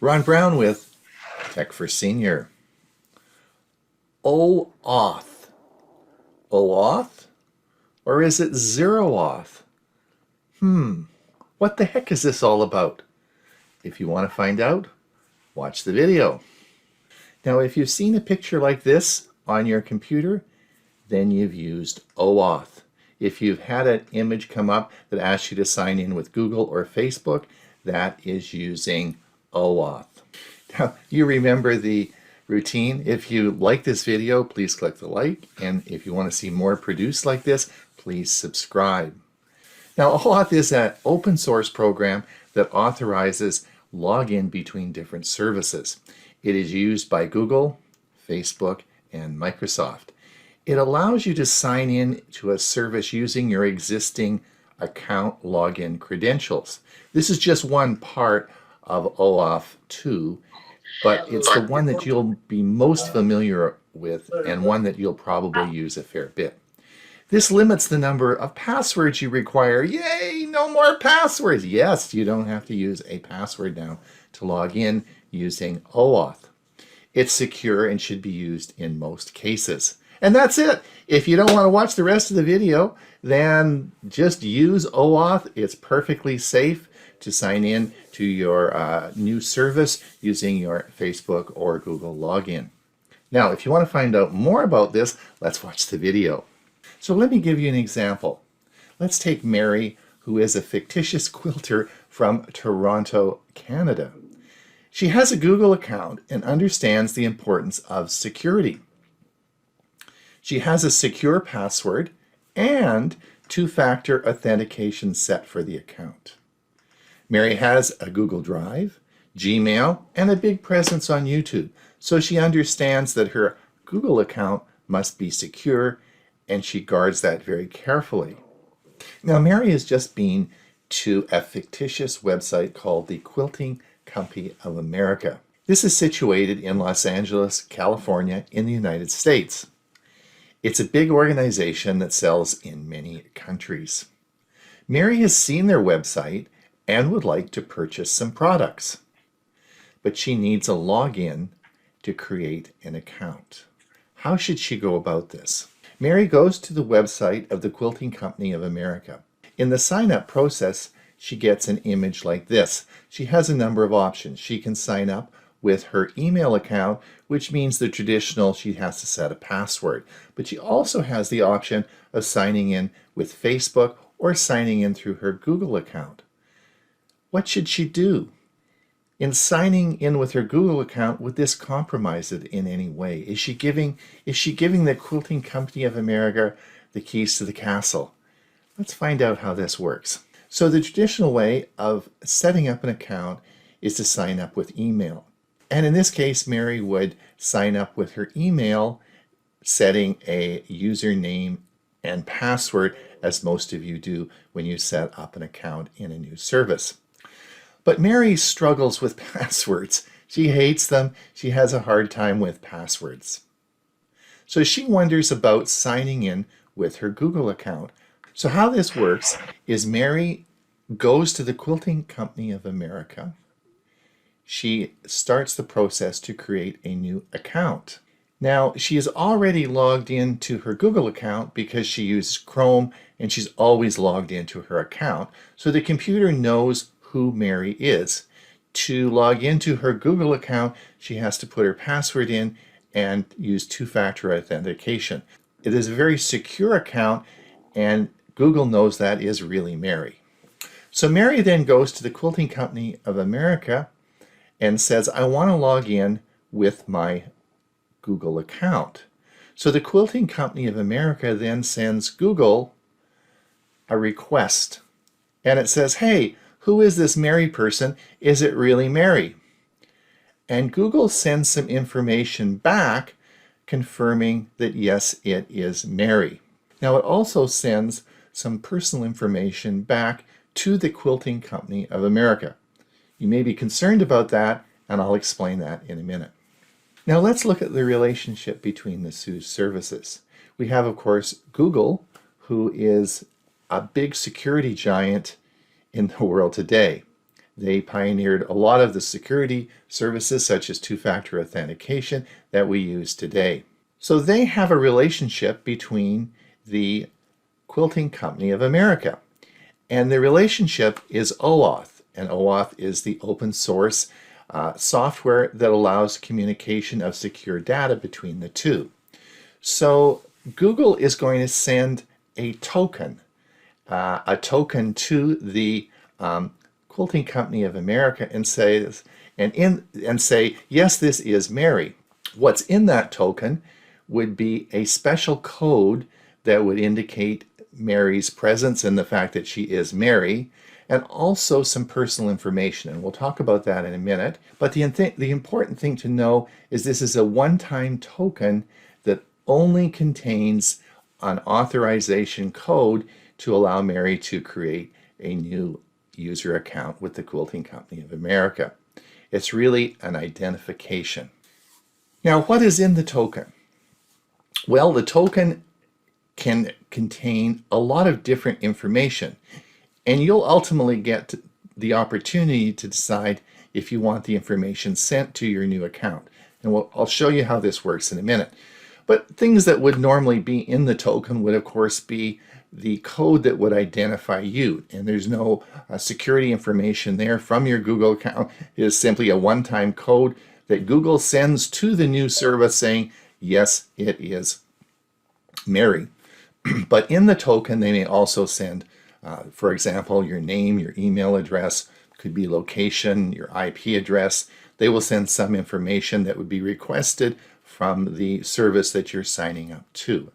Ron Brown with Tech for Senior. Oauth. Oauth? Or is it 𝐓𝐼𝐷? What the heck is this all about? If you want to find out, watch the video. Now, if you've seen a picture like this on your computer, then you've used Oauth. If you've had an image come up that asks you to sign in with Google or Facebook, that is using Oauth. Now, you remember the routine. If you like this video, please click the like. And if you want to see more produced like this, please subscribe. Now, Oauth is an open source program that authorizes login between different services. It is used by Google, Facebook, and Microsoft. It allows you to sign in to a service using your existing account login credentials. This is just one part of Oauth 2, but it's the one that you'll be most familiar with and one that you'll probably use a fair bit. This limits the number of passwords you require. Yay, no more passwords. Yes, you don't have to use a password now to log in using Oauth. It's secure and should be used in most cases. And that's it. If you don't want to watch the rest of the video, then just use Oauth. It's perfectly safe to sign in to your new service using your Facebook or Google login. Now, if you want to find out more about this, let's watch the video. So let me give you an example. Let's take Mary, who is a fictitious quilter from Toronto, Canada. She has a Google account and understands the importance of security. She has a secure password and two-factor authentication set for the account. Mary has a Google Drive, Gmail, and a big presence on YouTube, so she understands that her Google account must be secure, and she guards that very carefully. Now, Mary has just been to a fictitious website called the Quilting Company of America. This is situated in Los Angeles, California, in the United States. It's a big organization that sells in many countries. Mary has seen their website and would like to purchase some products, but she needs a login to create an account. How should she go about this? Mary goes to the website of the Quilting Company of America. In the sign-up process, she gets an image like this. She has a number of options. She can sign up with her email account, which means the traditional, she has to set a password. But she also has the option of signing in with Facebook or signing in through her Google account. What should she do? In signing in with her Google account, would this compromise it in any way? Is she giving the Quilting Company of America the keys to the castle? Let's find out how this works. So the traditional way of setting up an account is to sign up with email. And in this case, Mary would sign up with her email, setting a username and password, as most of you do when you set up an account in a new service. But Mary struggles with passwords. She hates them. She has a hard time with passwords. So she wonders about signing in with her Google account. So how this works is Mary goes to the Quilting Company of America. She starts the process to create a new account. Now, she is already logged into her Google account because she uses Chrome and she's always logged into her account. So the computer knows who Mary is. To log into her Google account, she has to put her password in and use two-factor authentication. It is a very secure account, and Google knows that is really Mary. So Mary then goes to the Quilting Company of America and says, I want to log in with my Google account. So the Quilting Company of America then sends Google a request, and it says, hey, who is this Mary person? Is it really Mary? And Google sends some information back confirming that yes, it is Mary. Now it also sends some personal information back to the Quilting Company of America. You may be concerned about that, and I'll explain that in a minute. Now let's look at the relationship between the two services. We have, of course, Google, who is a big security giant in the world today. They pioneered a lot of the security services such as two-factor authentication that we use today. So they have a relationship between the Quilting Company of America. And the relationship is OAuth. And OAuth is the open source software that allows communication of secure data between the two. So Google is going to send a token to the Quilting Company of America and say, yes, this is Mary. What's in that token would be a special code that would indicate Mary's presence and the fact that she is Mary, and also some personal information, and we'll talk about that in a minute. But the important thing to know is this is a one-time token that only contains an authorization code to allow Mary to create a new user account with the Quilting Company of America. It's really an identification. Now, what is in the token? Well, the token can contain a lot of different information, and you'll ultimately get the opportunity to decide if you want the information sent to your new account. And I'll show you how this works in a minute. But things that would normally be in the token would, of course, be the code that would identify you. And there's no security information there from your Google account. It is simply a one-time code that Google sends to the new service saying, yes, it is Mary. But in the token, they may also send, for example, your name, your email address, could be location, your IP address. They will send some information that would be requested from the service that you're signing up to.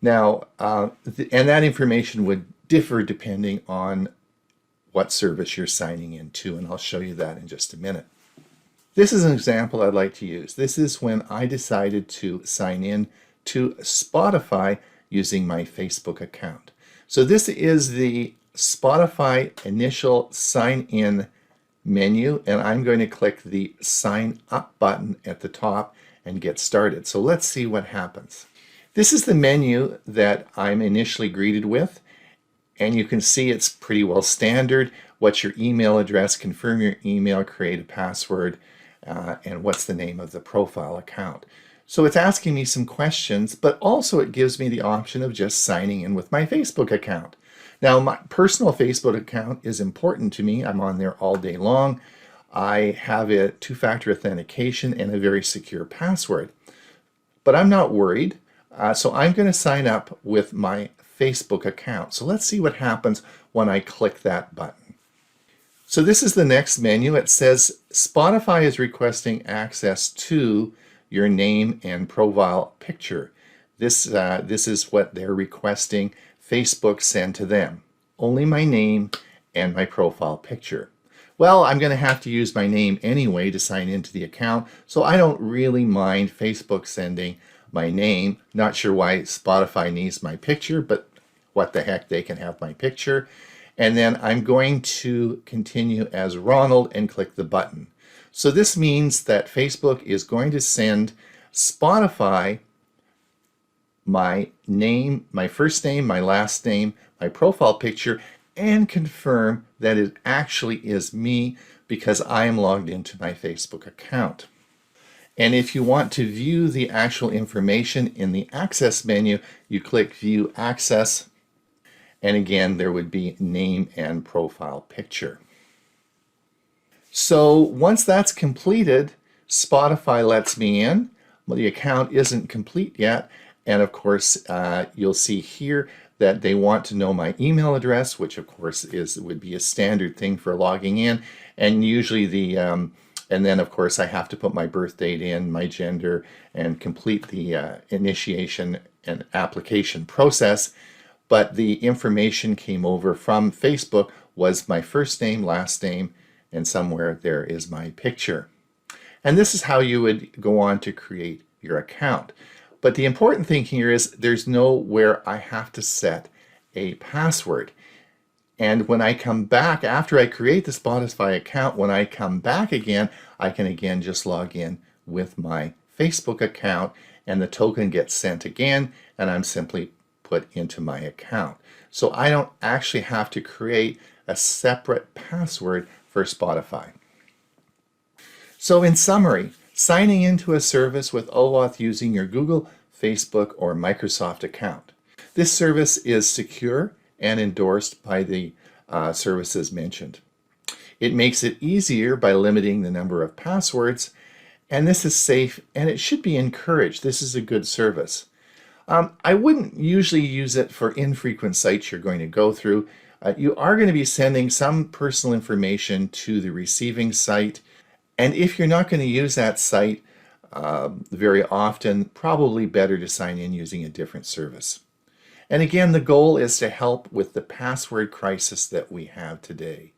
Now, and that information would differ depending on what service you're signing into, and I'll show you that in just a minute. This is an example I'd like to use. This is when I decided to sign in to Spotify using my Facebook account. So this is the Spotify initial sign in menu, and I'm going to click the sign up button at the top and get started. So let's see what happens. This is the menu that I'm initially greeted with, and you can see it's pretty well standard. What's your email address, confirm your email, create a password, and what's the name of the profile account. So it's asking me some questions, but also it gives me the option of just signing in with my Facebook account. Now, my personal Facebook account is important to me. I'm on there all day long. I have a two-factor authentication and a very secure password. But I'm not worried, so I'm going to sign up with my Facebook account. So let's see what happens when I click that button. So this is the next menu. It says Spotify is requesting access to your name and profile picture. This is what they're requesting Facebook send to them. Only my name and my profile picture. Well, I'm going to have to use my name anyway to sign into the account, so I don't really mind Facebook sending my name. Not sure why Spotify needs my picture, but what the heck, they can have my picture. And then I'm going to continue as Ronald and click the button. So this means that Facebook is going to send Spotify my name, my first name, my last name, my profile picture, and confirm that it actually is me because I am logged into my Facebook account. And if you want to view the actual information in the Access menu, you click View Access, and again, there would be name and profile picture. So once that's completed, Spotify lets me in. Well, the account isn't complete yet. And of course, you'll see here that they want to know my email address, which of course would be a standard thing for logging in. And usually and then of course I have to put my birth date in, my gender, and complete the initiation and application process. But the information came over from Facebook was my first name, last name, and somewhere there is my picture. And this is how you would go on to create your account. But the important thing here is there's nowhere I have to set a password. And when I come back, after I create the Spotify account, when I come back again, I can again just log in with my Facebook account, and the token gets sent again, and I'm simply put into my account. So I don't actually have to create a separate password for Spotify. So in summary, signing into a service with OAuth using your Google, Facebook, or Microsoft account. This service is secure and endorsed by the services mentioned. It makes it easier by limiting the number of passwords, and this is safe and it should be encouraged. This is a good service. I wouldn't usually use it for infrequent sites you're going to go through. You are going to be sending some personal information to the receiving site, and if you're not going to use that site very often, probably better to sign in using a different service. And again, the goal is to help with the password crisis that we have today.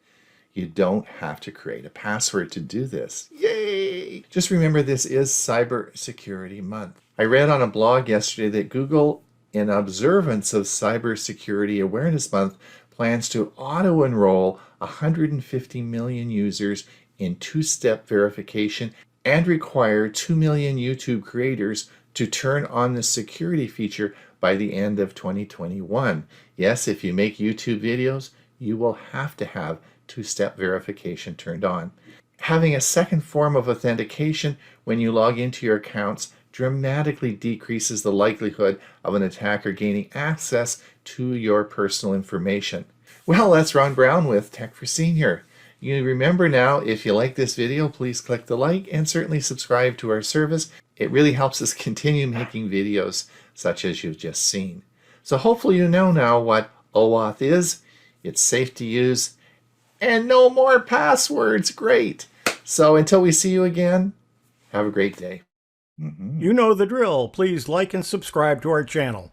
You don't have to create a password to do this. Yay! Just remember, this is Cybersecurity Month. I read on a blog yesterday that Google, in observance of Cybersecurity Awareness Month, plans to auto-enroll 150 million users in two-step verification and require 2 million YouTube creators to turn on the security feature by the end of 2021. Yes, if you make YouTube videos, you will have to have two-step verification turned on. Having a second form of authentication when you log into your accounts dramatically decreases the likelihood of an attacker gaining access to your personal information. Well, that's Ron Brown with Tech for Senior. You remember now, if you like this video, please click the like and certainly subscribe to our service. It really helps us continue making videos such as you've just seen. So hopefully you know now what OAuth is. It's safe to use and no more passwords. Great. So until we see you again, have a great day. You know the drill. Please like and subscribe to our channel.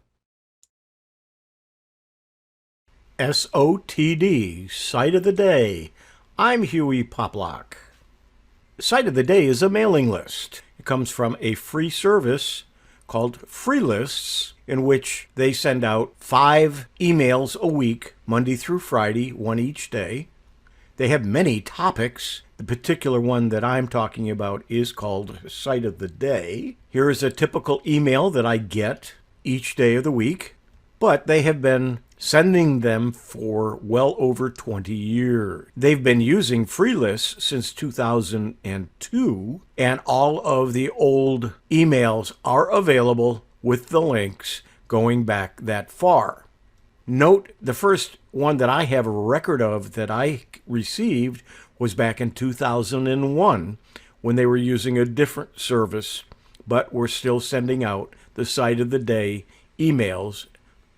SOTD, Site of the Day. I'm Hewie Poplock. Site of the Day is a mailing list. It comes from a free service called Free Lists, in which they send out 5 emails a week, Monday through Friday, one each day. They have many topics. The particular one that I'm talking about is called Site of the Day. Here is a typical email that I get each day of the week, but they have been sending them for well over 20 years. They've been using free lists since 2002, and all of the old emails are available with the links going back that far. Note, the first one that I have a record of that I received was back in 2001 when they were using a different service, but were still sending out the Site of the Day emails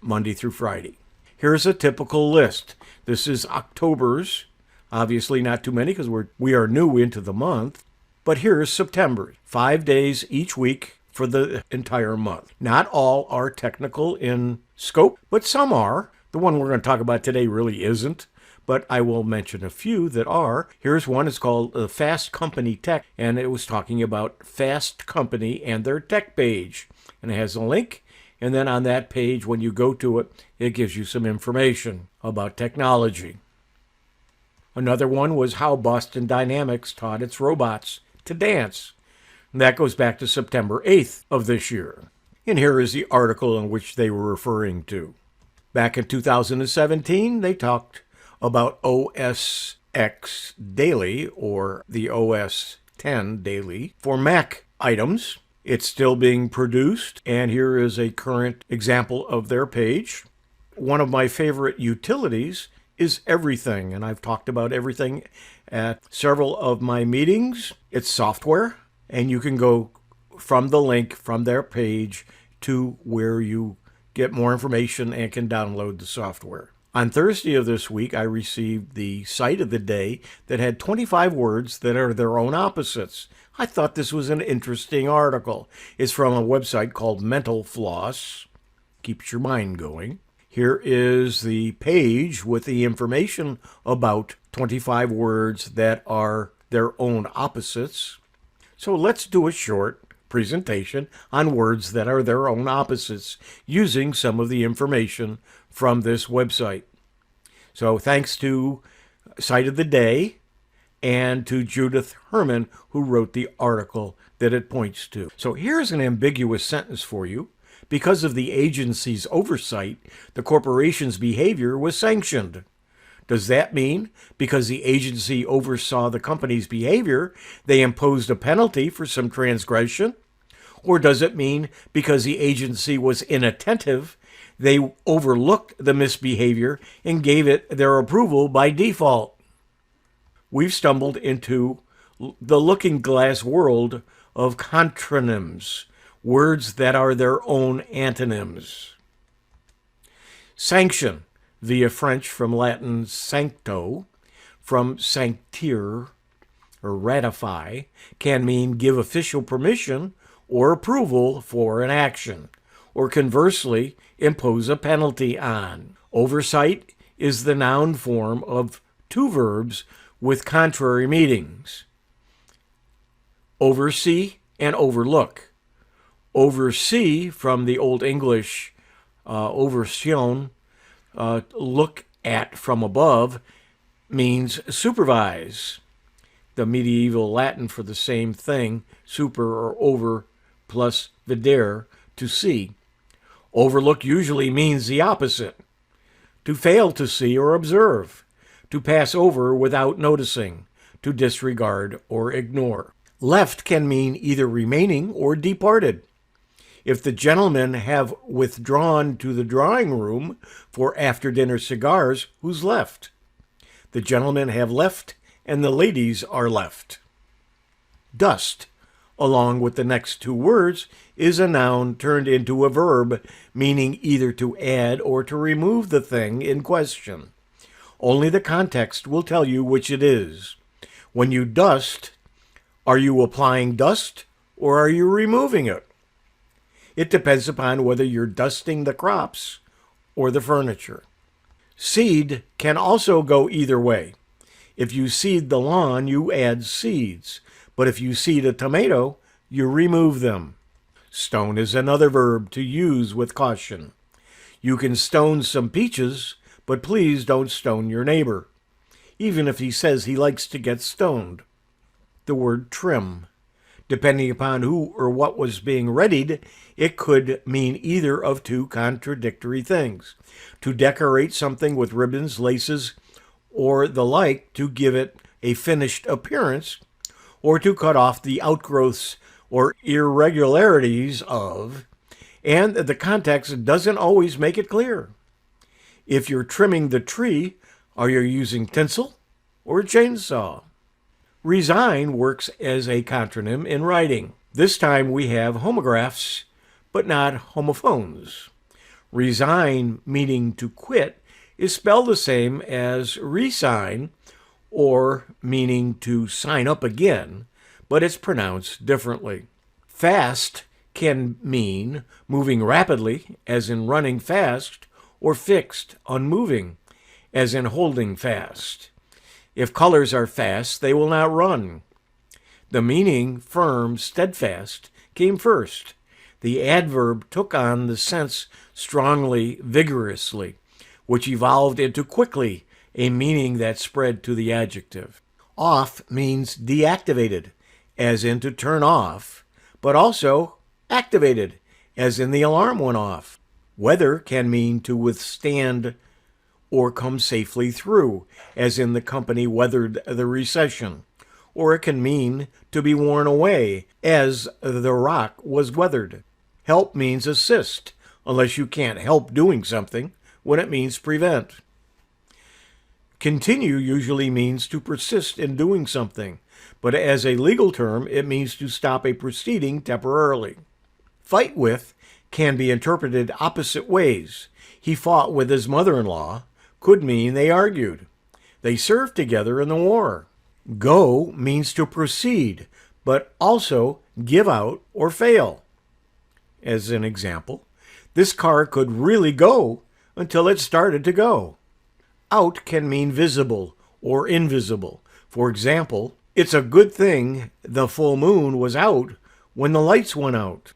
Monday through Friday. Here's a typical list. This is October's, obviously not too many because we are new into the month, but here's September. 5 days each week for the entire month. Not all are technical in scope, but some are. The one we're going to talk about today really isn't, but I will mention a few that are. Here's one. It's called Fast Company Tech, and it was talking about Fast Company and their tech page. And it has a link, and then on that page, when you go to it, it gives you some information about technology. Another one was how Boston Dynamics taught its robots to dance. And that goes back to September 8th of this year. And here is the article in which they were referring to. Back in 2017, they talked about OS X Daily, or the OS X Daily, for Mac items. It's still being produced, and here is a current example of their page. One of my favorite utilities is Everything, and I've talked about Everything at several of my meetings. It's software, and you can go from the link from their page to where you get more information and can download the software. On Thursday of this week, I received the Site of the Day that had 25 words that are their own opposites. I thought this was an interesting article. It's from a website called Mental Floss. Keeps your mind going. Here is the page with the information about 25 words that are their own opposites. So let's do a short presentation on words that are their own opposites using some of the information from this website. So thanks to Site of the Day and to Judith Herman, who wrote the article that it points to. So here's an ambiguous sentence for you. Because of the agency's oversight, the corporation's behavior was sanctioned. Does that mean because the agency oversaw the company's behavior, they imposed a penalty for some transgression? Or does it mean because the agency was inattentive, they overlooked the misbehavior and gave it their approval by default? We've stumbled into the looking glass world of contronyms, words that are their own antonyms. Sanction, via French from Latin sancto, from sanctere or ratify, can mean give official permission or approval for an action, or conversely, impose a penalty on. Oversight is the noun form of two verbs with contrary meanings: oversee and overlook. Oversee, from the Old English oversjön, look at from above, means supervise. The medieval Latin for the same thing, super or over plus videre, to see. Overlook usually means the opposite: to fail to see or observe, to pass over without noticing, to disregard or ignore. Left can mean either remaining or departed. If the gentlemen have withdrawn to the drawing room for after-dinner cigars, who's left? The gentlemen have left, and the ladies are left. Dust, along with the next two words, is a noun turned into a verb, meaning either to add or to remove the thing in question. Only the context will tell you which it is. When you dust, are you applying dust or are you removing it? It depends upon whether you're dusting the crops or the furniture. Seed can also go either way. If you seed the lawn, you add seeds. But if you seed a tomato, you remove them. Stone is another verb to use with caution. You can stone some peaches, but please don't stone your neighbor, even if he says he likes to get stoned. The word trim. Depending upon who or what was being readied, it could mean either of two contradictory things: to decorate something with ribbons, laces, or the like to give it a finished appearance, or to cut off the outgrowths or irregularities of, and the context doesn't always make it clear. If you're trimming the tree, are you using tinsel or a chainsaw? Resign works as a contronym in writing. This time we have homographs, but not homophones. Resign, meaning to quit, is spelled the same as resign, or meaning to sign up again, but it's pronounced differently. Fast can mean moving rapidly, as in running fast, or fixed, unmoving, as in holding fast. If colors are fast, they will not run. The meaning firm, steadfast, came first. The adverb took on the sense strongly, vigorously, which evolved into quickly, a meaning that spread to the adjective. Off means deactivated, as in to turn off, but also activated, as in the alarm went off. Weather can mean to withstand or come safely through, as in the company weathered the recession. Or it can mean to be worn away, as the rock was weathered. Help means assist, unless you can't help doing something, when it means prevent. Continue usually means to persist in doing something, but as a legal term, it means to stop a proceeding temporarily. Fight with can be interpreted opposite ways. He fought with his mother-in-law could mean they argued. They served together in the war. Go means to proceed, but also give out or fail. As an example, this car could really go until it started to go. Out can mean visible or invisible. For example, it's a good thing the full moon was out when the lights went out.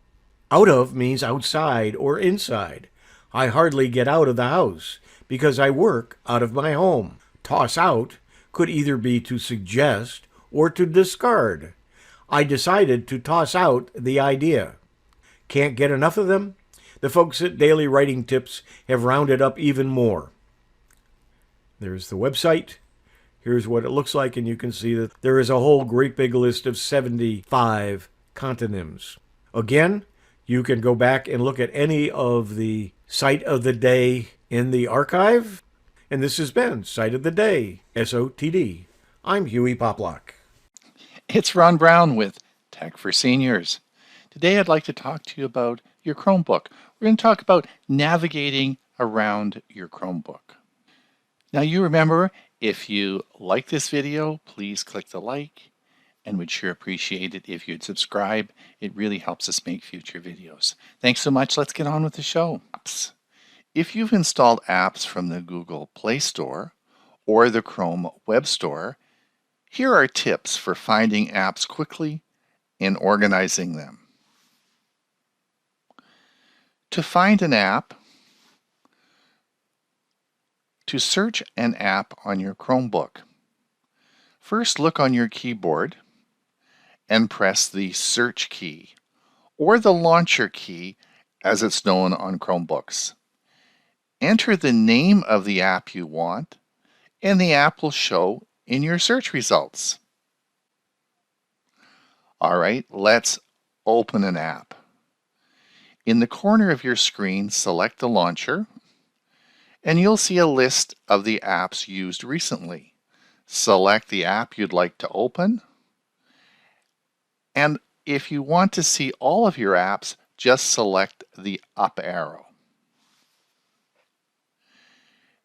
Out of means outside or inside. I hardly get out of the house because I work out of my home. Toss out could either be to suggest or to discard. I decided to toss out the idea. Can't get enough of them? The folks at Daily Writing Tips have rounded up even more. There's the website. Here's what it looks like, and you can see that there is a whole great big list of 75 cononyms. Again, you can go back and look at any of the Site of the Day in the archive. And this has been Site of the Day, SOTD. I'm Hewie Poplock. It's Ron Brown with Tech for Seniors. Today I'd like to talk to you about your Chromebook. We're going to talk about navigating around your Chromebook. Now you remember, if you like this video, please click the like, and we'd sure appreciate it if you'd subscribe. It really helps us make future videos. Thanks so much. Let's get on with the show. Apps. If you've installed apps from the Google Play Store or the Chrome Web Store, here are tips for finding apps quickly and organizing them. To find an app, to search an app on your Chromebook, first look on your keyboard and press the search key or the launcher key as it's known on Chromebooks. Enter the name of the app you want and the app will show in your search results. All right, let's open an app. In the corner of your screen, select the launcher, and you'll see a list of the apps used recently. Select the app you'd like to open, and if you want to see all of your apps, just select the up arrow.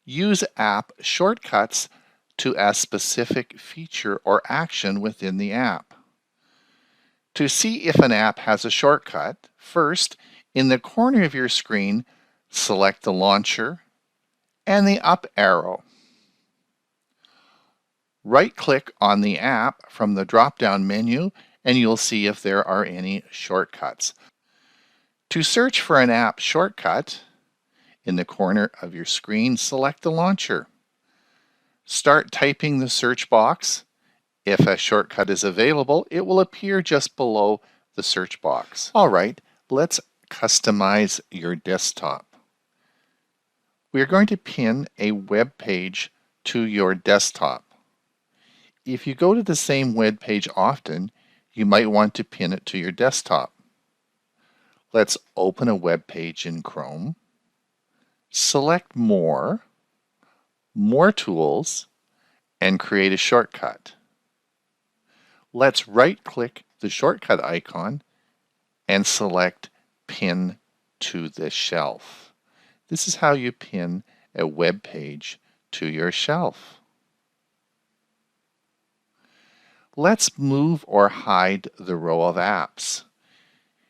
Use app shortcuts to a specific feature or action within the app. To see if an app has a shortcut, first, in the corner of your screen, select the launcher and the up arrow. Right-click on the app from the drop-down menu and you'll see if there are any shortcuts. To search for an app shortcut, in the corner of your screen, select the launcher. Start typing the search box. If a shortcut is available, it will appear just below the search box. All right, let's customize your desktop. We're going to pin a web page to your desktop. If you go to the same web page often, you might want to pin it to your desktop. Let's open a web page in Chrome. Select More Tools, and create a shortcut. Let's right-click the shortcut icon and select Pin to the Shelf. This is how you pin a web page to your shelf. Let's move or hide the row of apps.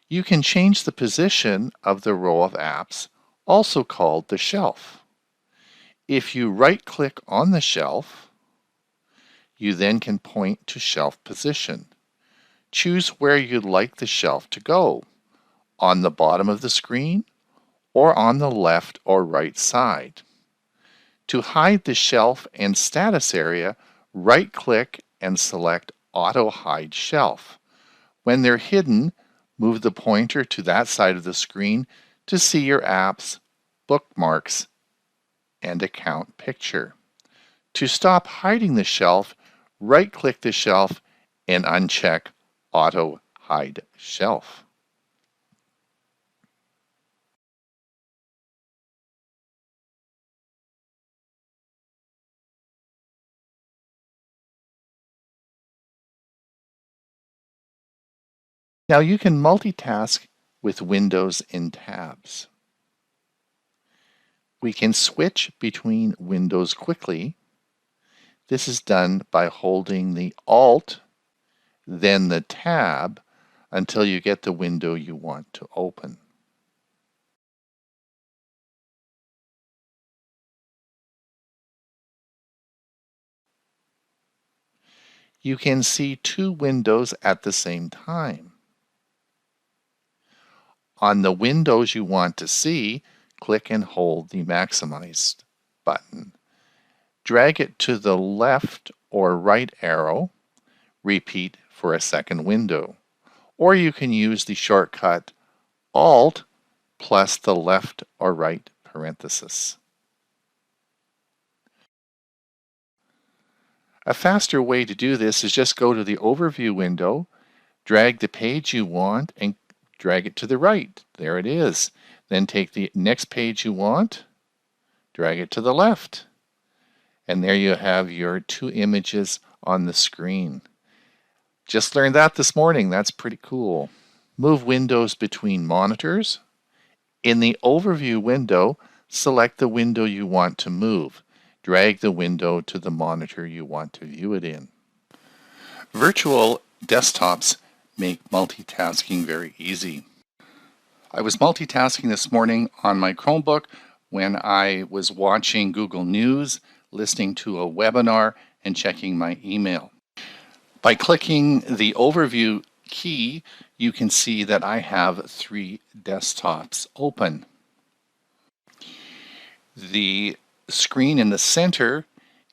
You can change the position of the row of apps, also called the shelf. If you right-click on the shelf, you then can point to shelf position. Choose where you'd like the shelf to go, on the bottom of the screen or on the left or right side. To hide the shelf and status area, right-click and select Auto Hide Shelf. When they're hidden, move the pointer to that side of the screen to see your apps, bookmarks, and account picture. To stop hiding the shelf, right-click the shelf and uncheck Auto Hide Shelf. Now you can multitask with windows and tabs. We can switch between windows quickly. This is done by holding the Alt, then the Tab, until you get the window you want to open. You can see two windows at the same time. On the windows you want to see, click and hold the Maximize button. Drag it to the left or right arrow. Repeat for a second window. Or you can use the shortcut Alt plus the left or right parenthesis. A faster way to do this is just go to the overview window, drag the page you want, and drag it to the right. There it is. Then take the next page you want, drag it to the left. And there you have your two images on the screen. Just learned that this morning. That's pretty cool. Move windows between monitors. In the overview window, select the window you want to move. Drag the window to the monitor you want to view it in. Virtual desktops make multitasking very easy. I was multitasking this morning on my Chromebook when I was watching Google News, listening to a webinar, and checking my email. By clicking the overview key, you can see that I have 3 desktops open. The screen in the center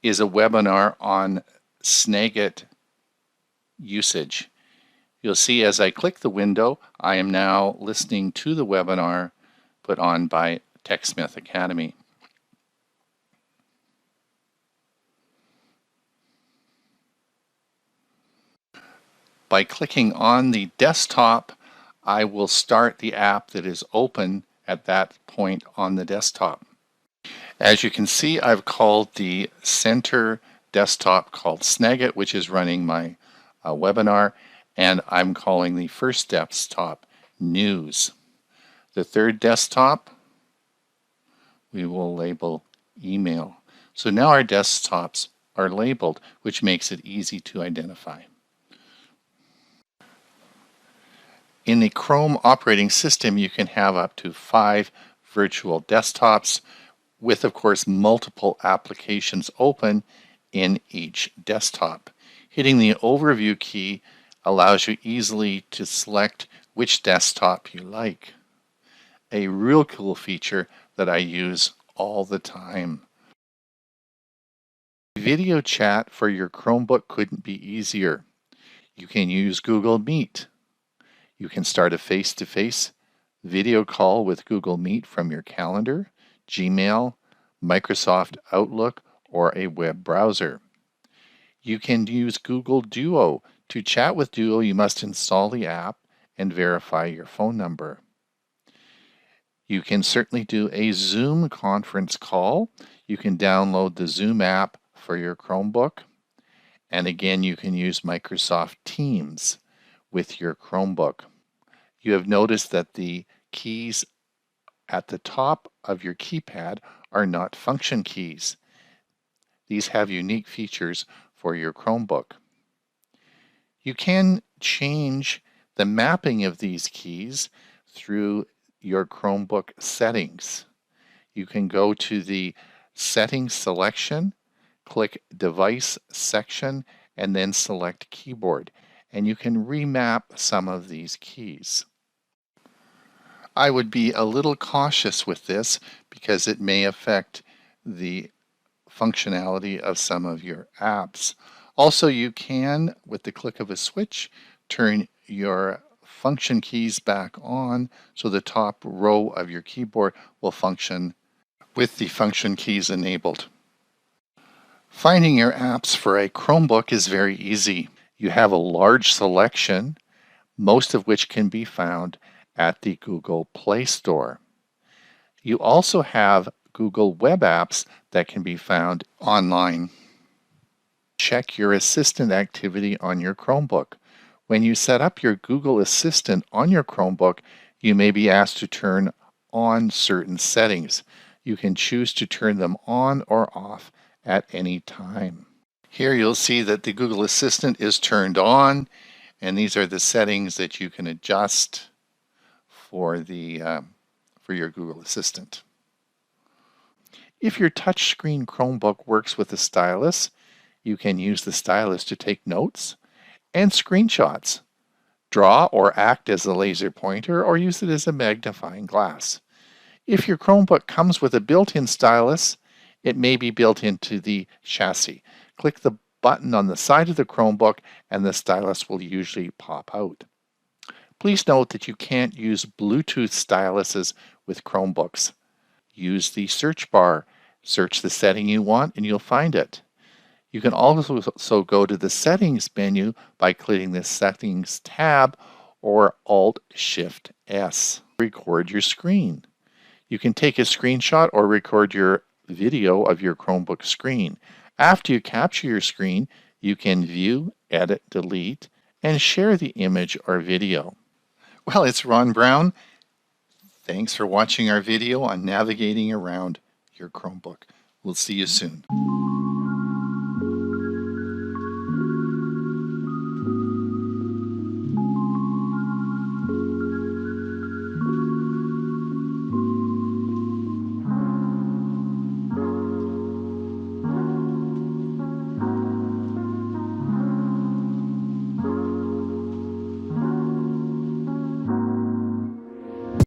is a webinar on Snagit usage. You'll see as I click the window, I am now listening to the webinar put on by TechSmith Academy. By clicking on the desktop, I will start the app that is open at that point on the desktop. As you can see, I've called the center desktop called Snagit, which is running my webinar, and I'm calling the first desktop News. The third desktop we will label Email. So now our desktops are labeled, which makes it easy to identify. In the Chrome operating system, you can have up to 5 virtual desktops with, of course, multiple applications open in each desktop. Hitting the overview key allows you easily to select which desktop you like. A real cool feature that I use all the time. Video chat for your Chromebook couldn't be easier. You can use Google Meet. You can start a face-to-face video call with Google Meet from your calendar, Gmail, Microsoft Outlook, or a web browser. You can use Google Duo. To chat with Duo, you must install the app and verify your phone number. You can certainly do a Zoom conference call. You can download the Zoom app for your Chromebook. And again, you can use Microsoft Teams with your Chromebook. You have noticed that the keys at the top of your keypad are not function keys. These have unique features for your Chromebook. You can change the mapping of these keys through your Chromebook settings. You can go to the Settings selection, click Device section, and then select Keyboard, and you can remap some of these keys. I would be a little cautious with this because it may affect the functionality of some of your apps. Also, you can, with the click of a switch, turn your function keys back on so the top row of your keyboard will function with the function keys enabled. Finding your apps for a Chromebook is very easy. You have a large selection, most of which can be found at the Google Play Store. You also have Google Web Apps that can be found online. Check your Assistant activity on your Chromebook. When you set up your Google Assistant on your Chromebook, you may be asked to turn on certain settings. You can choose to turn them on or off at any time. Here you'll see that the Google Assistant is turned on, and these are the settings that you can adjust for your Google Assistant. If your touchscreen Chromebook works with a stylus, you can use the stylus to take notes and screenshots, draw or act as a laser pointer, or use it as a magnifying glass. If your Chromebook comes with a built-in stylus, it may be built into the chassis. Click the button on the side of the Chromebook and the stylus will usually pop out. Please note that you can't use Bluetooth styluses with Chromebooks. Use the search bar. Search the setting you want and you'll find it. You can also go to the Settings menu by clicking the Settings tab or Alt-Shift-S. Record your screen. You can take a screenshot or record your video of your Chromebook screen. After you capture your screen, you can view, edit, delete, and share the image or video. Well, it's Ron Brown. Thanks for watching our video on navigating around your Chromebook. We'll see you soon.